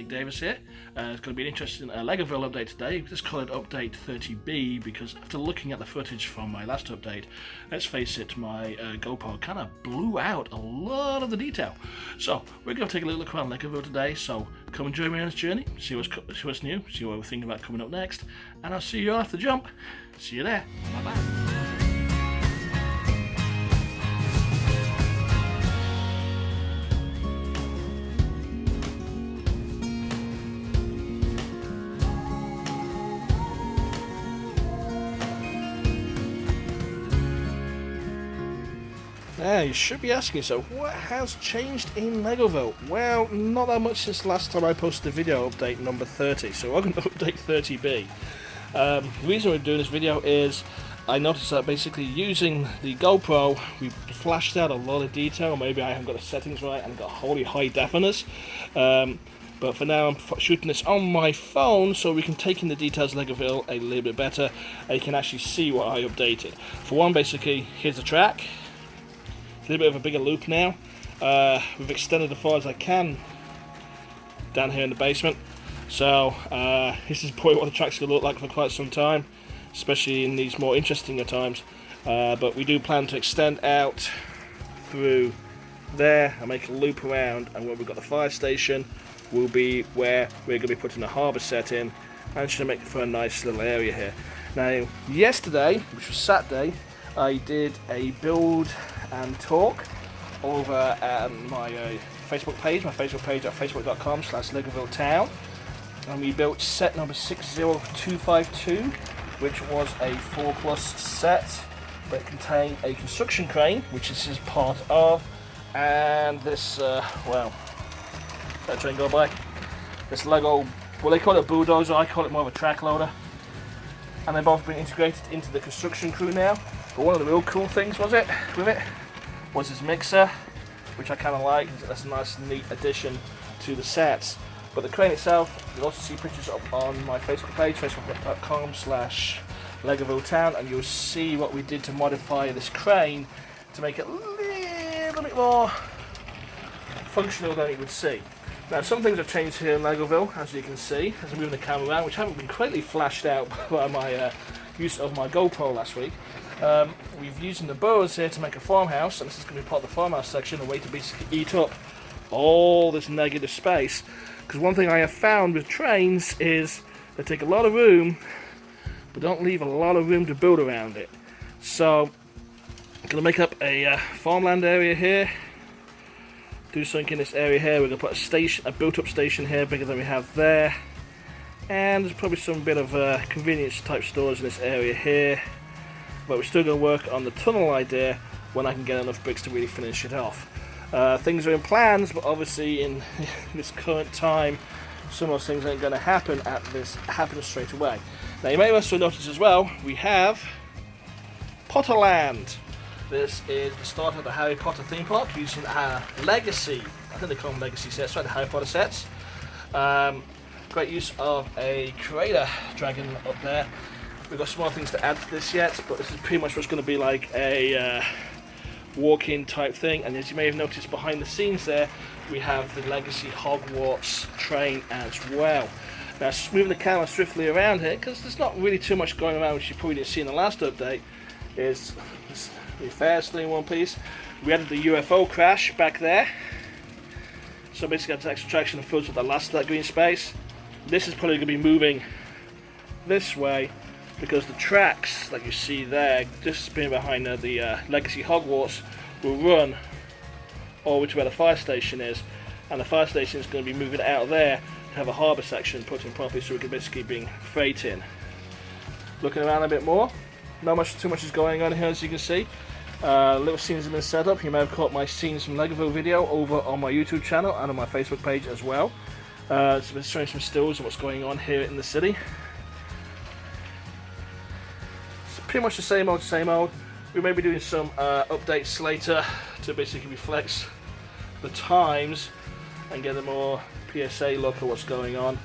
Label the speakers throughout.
Speaker 1: Minifig Davis here. It's going to be an interesting Legoville update today. We just call it Update 30B because after looking at the footage from my last update, let's face it, my GoPro kind of blew out a lot of the detail. So we're going to take a little look around Legoville today, so come and join me on this journey, see what's new, see what we're thinking about coming up next, and I'll see you all after the jump. See you there. Bye-bye. Now, you should be asking yourself, what has changed in Legoville? Well, not that much since last time I posted the video update number 30, so we're going to update 30B. The reason we're doing this video is I noticed that basically using the GoPro, we flashed out a lot of detail. Maybe I haven't got the settings right and got wholly high definers. But for now I'm shooting this on my phone so we can take in the details of Legoville a little bit better and you can actually see what I updated. For one, basically, here's the track. A little bit of a bigger loop now. We've extended as far as I can down here in the basement. So this is probably what the track's going to look like for quite some time, especially in these more interesting times. But we do plan to extend out through there and make a loop around, and where we've got the fire station will be where we're going to be putting the harbour set in, and should make it for a nice little area here. Now, yesterday, which was Saturday, I did a build and talk over at my Facebook page at facebook.com/LegovilleTown, and we built set number 60252, which was a 4+ set that contained a construction crane, which this is part of, and this well, that train go by, this Lego, well, they call it a bulldozer, I call it more of a track loader, and they've both been integrated into the construction crew now. But one of the real cool things was this mixer, which I kind of like. That's a nice, neat addition to the sets. But the crane itself, you'll also see pictures up on my Facebook page, facebook.com/LegovilleTown, and you'll see what we did to modify this crane to make it a little bit more functional than you would see. Now, some things have changed here in Legoville, as you can see, as I'm moving the camera around, which haven't been greatly flashed out by my use of my GoPro last week. We've used the burrows here to make a farmhouse, and this is going to be part of the farmhouse section, a way to basically eat up all this negative space. Because one thing I have found with trains is they take a lot of room, but don't leave a lot of room to build around it. So I'm going to make up a farmland area here, do something in this area here. We're going to put a built-up station here, bigger than we have there, and there's probably some bit of convenience type stores in this area here. But we're still going to work on the tunnel idea when I can get enough bricks to really finish it off. Things are in plans, but obviously in this current time, some of those things ain't going to happen straight away. Now, you may also notice as well, we have Potterland. This is the start of the Harry Potter theme park using our Legacy, I think they call them Legacy sets, right, the Harry Potter sets. Great use of a Creator Dragon up there. We've got some more things to add to this yet, but this is pretty much what's going to be like a walk-in type thing. And as you may have noticed behind the scenes there, we have the Legacy Hogwarts train as well. Now, moving the camera swiftly around here, because there's not really too much going around, which you probably didn't see in the last update, is the affairs still in one piece. We added the UFO crash back there. So basically that's extra traction and fills up the last of that green space. This is probably going to be moving this way, because the tracks that you see there, just being behind the Legacy Hogwarts, will run all the way to where the fire station is, and the fire station is going to be moving out of there to have a harbour section put in properly so we can basically bring freight in. Looking around a bit more, not too much is going on here, as you can see. Little scenes have been set up. You may have caught my scenes from Legoville video over on my YouTube channel and on my Facebook page as well. So we're showing some stills of what's going on here in the city. Pretty much the same old. We may be doing some updates later to basically reflect the times and get a more PSA look at what's going on.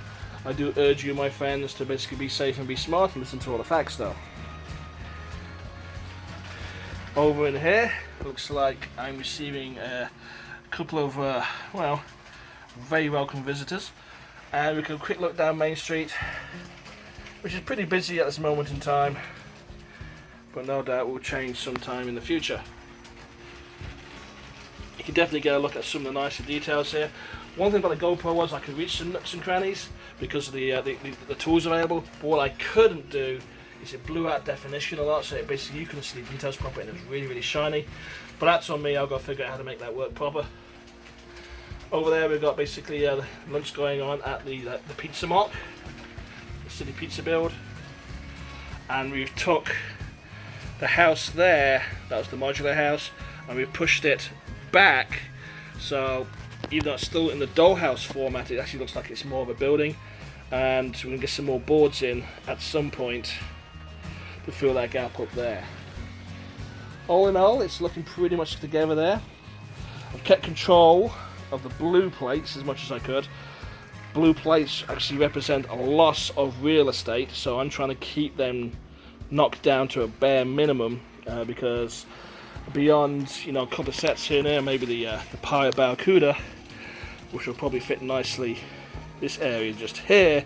Speaker 1: I do urge you, my friends, to basically be safe and be smart and listen to all the facts though. Over in here, it looks like I'm receiving a couple of, well, very welcome visitors. And we can quick look down Main Street, which is pretty busy at this moment in time, but no doubt will change sometime in the future. You can definitely get a look at some of the nicer details here. One thing about the GoPro was I could reach some nooks and crannies because of the tools available, but what I couldn't do is it blew out definition a lot, so it basically you couldn't see the details properly and it was really, really shiny. But that's on me, I've got to figure out how to make that work proper. Over there we've got basically lunch going on at the Pizza Mark, the City Pizza build. And we've took the house there, that was the modular house, and we've pushed it back, so even though it's still in the dollhouse format, it actually looks like it's more of a building. And we're going to get some more boards in at some point to fill that gap up there. All in all, it's looking pretty much together there. I've kept control of the blue plates as much as I could. Blue plates actually represent a loss of real estate, so I'm trying to keep them knocked down to a bare minimum because beyond, you know, a couple of sets here and there, maybe the Pirate Barracuda, which will probably fit nicely this area just here,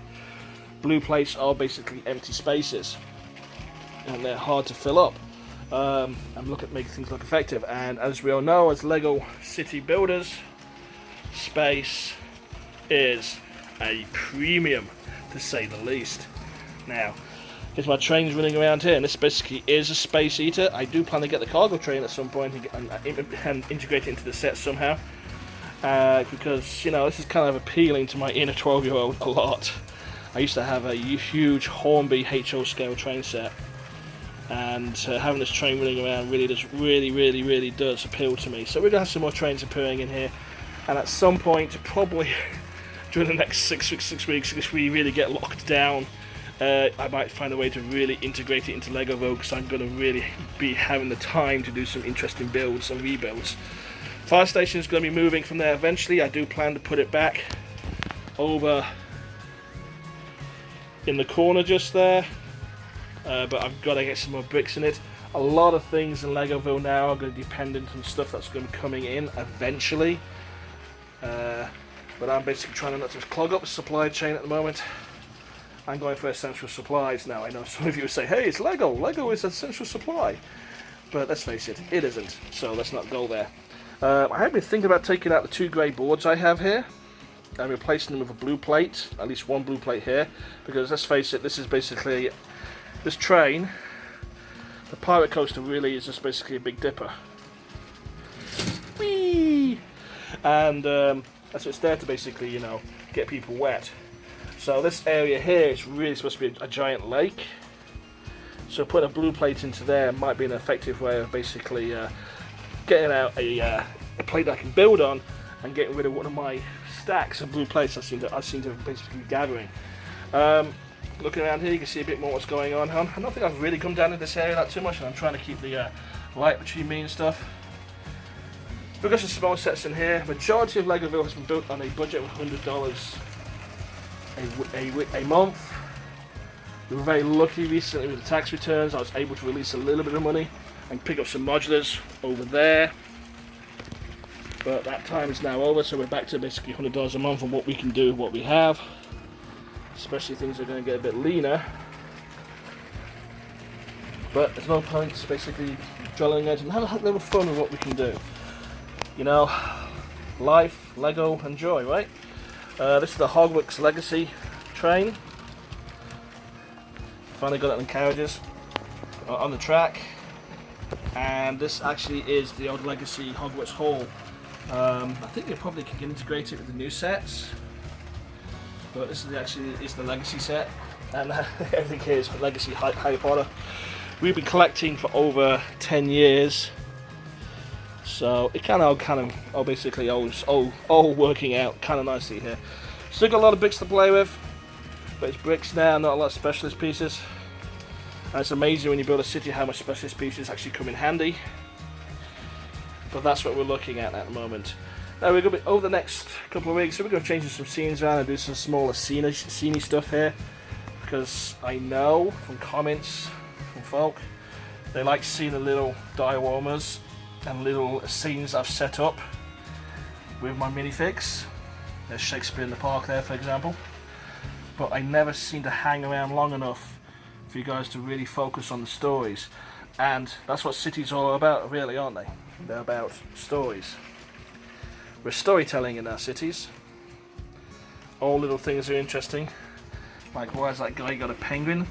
Speaker 1: blue plates are basically empty spaces and they're hard to fill up and look at making things look effective. And as we all know, as Lego city builders, space is a premium, to say the least. Now, here's my trains running around here, and this basically is a space eater. I do plan to get the cargo train at some point and integrate it into the set somehow, because, you know, this is kind of appealing to my inner 12-year-old a lot. I used to have a huge Hornby HO scale train set, and having this train running around really does appeal to me. So we're going to have some more trains appearing in here, and at some point, probably during the next six weeks, if we really get locked down, I might find a way to really integrate it into Legoville, because I'm going to really be having the time to do some interesting builds and rebuilds. Fire station is going to be moving from there eventually. I do plan to put it back over in the corner just there, but I've got to get some more bricks in it. A lot of things in Legoville now are going to be dependent on stuff that's going to be coming in eventually, but I'm basically trying not to clog up the supply chain at the moment. I'm going for essential supplies now. I know some of you say, hey, it's Lego. Lego is essential supply. But let's face it, it isn't. So let's not go there. I have been thinking about taking out the 2 grey boards I have here and replacing them with a blue plate, at least one blue plate here, because let's face it, this is basically, this train, the Pirate Coaster really is just basically a Big Dipper. Whee! And that's what's there to basically, you know, get people wet. So this area here is really supposed to be a giant lake. So putting a blue plate into there might be an effective way of basically getting out a plate I can build on and getting rid of one of my stacks of blue plates I seem to basically be gathering. Looking around here, you can see a bit more what's going on. I don't think I've really come down to this area that too much, and I'm trying to keep the light between me and stuff. We've got some small sets in here. Majority of Legoville has been built on a budget of $100 a month. We were very lucky recently with the tax returns. I was able to release a little bit of money and pick up some modulars over there. But that time is now over, so we're back to basically $100 a month on what we can do with what we have. Especially things are going to get a bit leaner. But there's no point basically drilling it and have a little fun with what we can do. You know, life, Lego, and joy, right? This is the Hogwarts Legacy train. Finally got it in carriages on the track, and this actually is the old Legacy Hogwarts Hall. I think you probably can integrate it with the new sets, but this is the Legacy set, and everything here is Legacy Harry Potter. We've been collecting for over 10 years, so it kind of basically all working out kind of nicely here. Still got a lot of bricks to play with, but it's bricks now, not a lot of specialist pieces. And it's amazing when you build a city how much specialist pieces actually come in handy. But that's what we're looking at the moment. Now we're going to be, over the next couple of weeks, so we're going to change some scenes around and do some smaller sceney stuff here, because I know from comments from folk they like seeing the little dioramas and little scenes I've set up with my minifigs. There's Shakespeare in the Park there, for example. but I never seem to hang around long enough for you guys to really focus on the stories. And that's what cities are all about, really, aren't they? They're about stories. We're storytelling in our cities. All little things are interesting. Like, why has that guy got a penguin?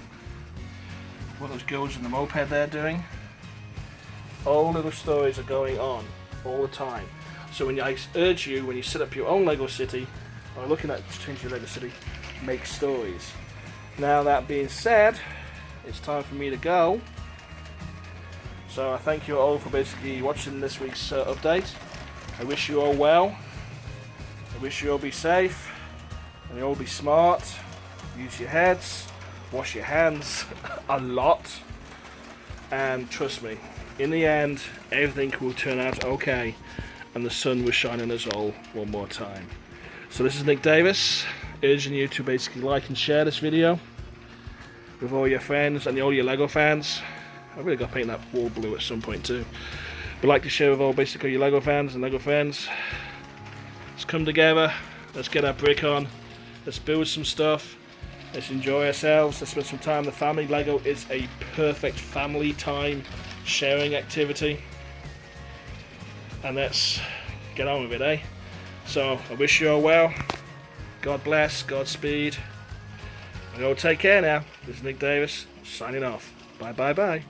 Speaker 1: What are those girls in the moped there doing? All little stories are going on all the time. So when I urge you, when you set up your own Lego city, or looking at changing your Lego city, make stories. Now that being said, it's time for me to go. So I thank you all for basically watching this week's update. I wish you all well. I wish you all be safe, and you all be smart. Use your heads, wash your hands a lot, and trust me, in the end, everything will turn out okay, and the sun will shine on us all one more time. So this is Nick Davis, urging you to basically like and share this video with all your friends and all your Lego fans. I really got to paint that wall blue at some point too. But like to share with all basically your Lego fans and Lego friends. Let's come together, let's get our brick on, let's build some stuff, let's enjoy ourselves, let's spend some time with the family. Lego is a perfect family time sharing activity. And let's get on with it, eh? So I wish you all well. God bless, Godspeed. And all take care now. This is Nick Davis, signing off. Bye bye bye.